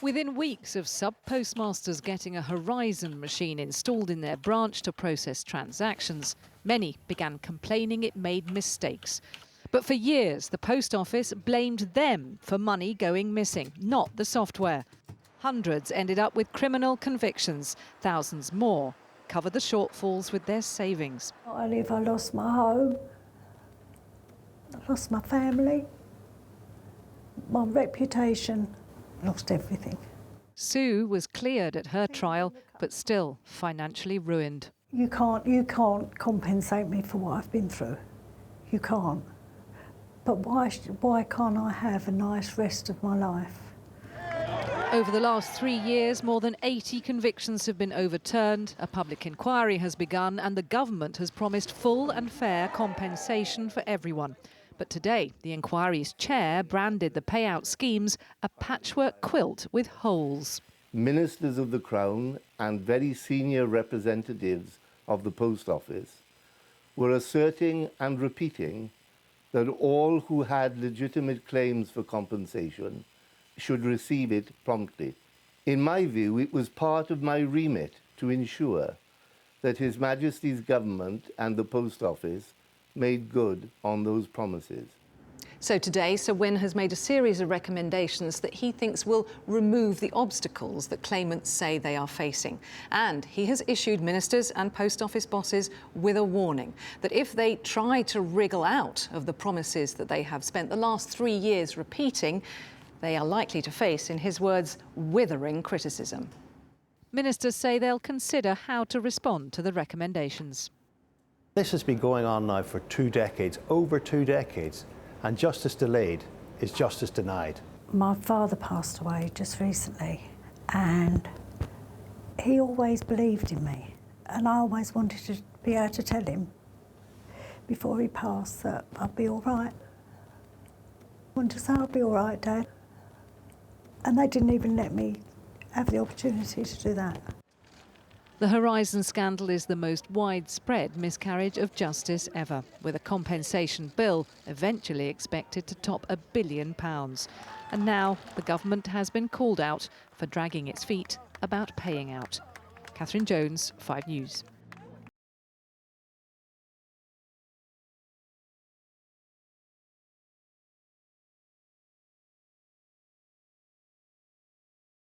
Within weeks of sub-postmasters getting a Horizon machine installed in their branch to process transactions, many began complaining it made mistakes. But for years, the post office blamed them for money going missing, not the software. Hundreds ended up with criminal convictions. Thousands more covered the shortfalls with their savings. Not only have I lost my home, I lost my family, my reputation, lost everything. Sue was cleared at her trial, but still financially ruined. You can't compensate me for what I've been through. You can't. But why can't I have a nice rest of my life? Over the last 3 years, more than 80 convictions have been overturned, a public inquiry has begun, and the government has promised full and fair compensation for everyone. But today, the inquiry's chair branded the payout schemes a patchwork quilt with holes. Ministers of the Crown and very senior representatives of the Post Office were asserting and repeating that all who had legitimate claims for compensation should receive it promptly. In my view, it was part of my remit to ensure that His Majesty's government and the Post Office made good on those promises. So today, Sir Wynne has made a series of recommendations that he thinks will remove the obstacles that claimants say they are facing. And he has issued ministers and post office bosses with a warning that if they try to wriggle out of the promises that they have spent the last 3 years repeating, they are likely to face, in his words, withering criticism. Ministers say they'll consider how to respond to the recommendations. This has been going on now for 2 decades, over 2 decades, and justice delayed is justice denied. My father passed away just recently, and he always believed in me, and I always wanted to be able to tell him before he passed that I'd be all right. I wanted to say I'll be all right, Dad, and they didn't even let me have the opportunity to do that. The Horizon scandal is the most widespread miscarriage of justice ever, with a compensation bill eventually expected to top £1 billion. And now the government has been called out for dragging its feet about paying out. Catherine Jones, 5 News.